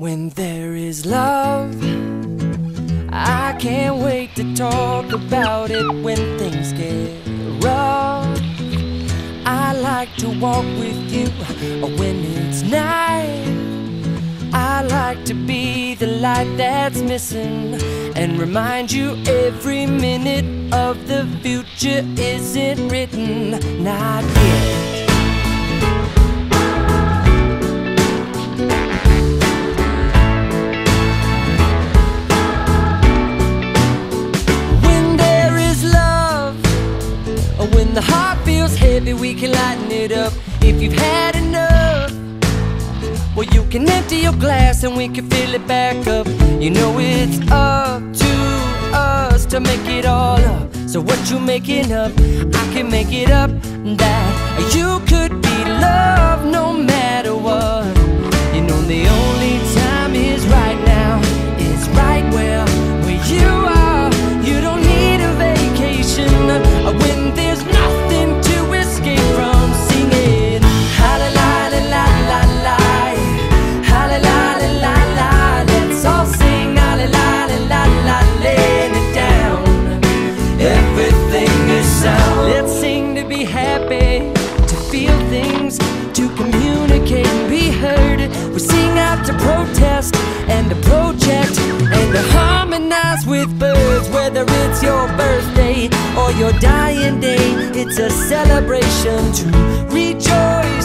When there is love, I can't wait to talk about it. When things get rough, I like to walk with you. When it's night, I like to be the light that's missing and remind you every minute of the future isn't written, not yet. When the heart feels heavy, we can lighten it up. If you've had enough, well, you can empty your glass and we can fill it back up. You know it's up to us to make it all up. So what you making up, I can make it up. That you could be loved no matter what. You know the only time is right now. It's right where you are. You don't need a vacation when there's nothing to escape from. Singing ha-la-la-la-la-la-la, ha-la-la-la-la-la. Let's all sing ha-la-la-la-la-la, laying it down. Everything is sound. Let's sing to be happy, to feel things, to communicate and be heard. We sing out to protest and to project and to harmonize with birds. Whether it's your birthday or your dying day, it's a celebration to rejoice.